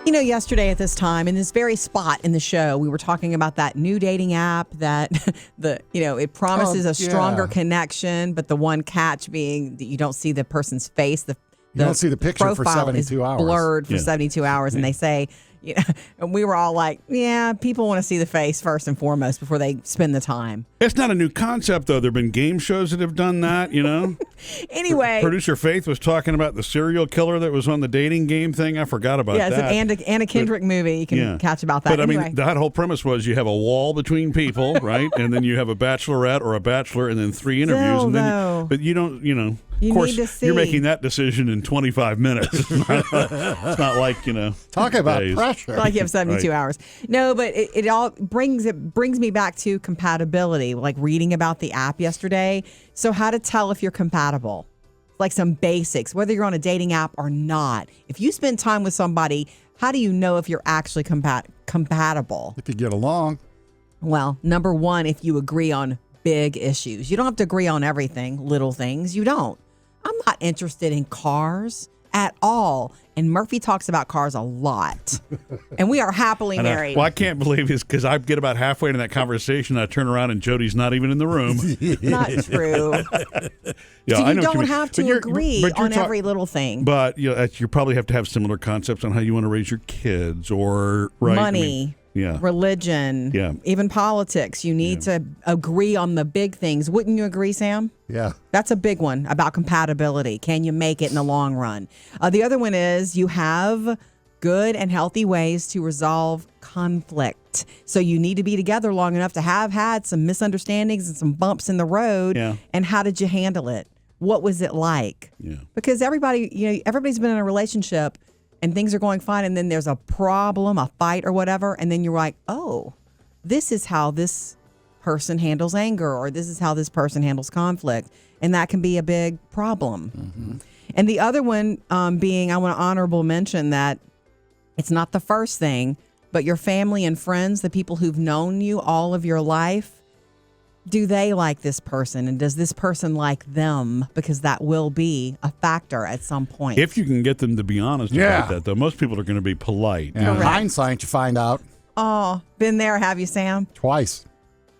Yesterday at this time, in this very spot in the show, we were talking about that new dating app that it promises a stronger connection, but the one catch being that you don't see the person's face. You don't see the picture for 72 hours. Blurred for 72 hours, and they say, and we were all like, yeah, people want to see the face first and foremost before they spend the time. It's not a new concept, though. There have been game shows that have done that, Anyway. Producer Faith was talking about the serial killer that was on the dating game thing. I forgot about that. Yeah, it's an Anna Kendrick movie. You can catch about that. But, anyway. I mean, that whole premise was you have a wall between people, right? And then you have a bachelorette or a bachelor and then 3 interviews. But you don't, You of course, need to see. you're making that decision in 25 minutes. It's not like, Talk about days. pressure. Like you have 72 hours. No, but it all brings me back to compatibility, like reading about the app yesterday. So how to tell if you're compatible. Like some basics, whether you're on a dating app or not. If you spend time with somebody, how do you know if you're actually compatible? If you get along. Well, number one, if you agree on big issues. You don't have to agree on everything, little things. You don't. I'm not interested in cars at all. And Murphy talks about cars a lot. And we are happily married. Well, I can't believe this because I get about halfway into that conversation. I turn around and Jody's not even in the room. Not true. So you don't have to agree on every little thing. But you probably have to have similar concepts on how you want to raise your kids or money. Religion, even politics. You need to agree on the big things. Wouldn't you agree, Sam? Yeah. That's a big one about compatibility. Can you make it in the long run? The other one is you have good and healthy ways to resolve conflict. So you need to be together long enough to have had some misunderstandings and some bumps in the road. Yeah. And how did you handle it? What was it like? Yeah. Because everybody's been in a relationship and things are going fine, and then there's a problem, a fight or whatever, and then you're like, oh, this is how this person handles anger, or this is how this person handles conflict, and that can be a big problem. Mm-hmm. And the other one being, I want to honorable mention that it's not the first thing, but your family and friends, the people who've known you all of your life, do they like this person? And does this person like them? Because that will be a factor at some point. If you can get them to be honest about that, though, most people are going to be polite. In hindsight, you find out. Oh, been there, have you, Sam? Twice.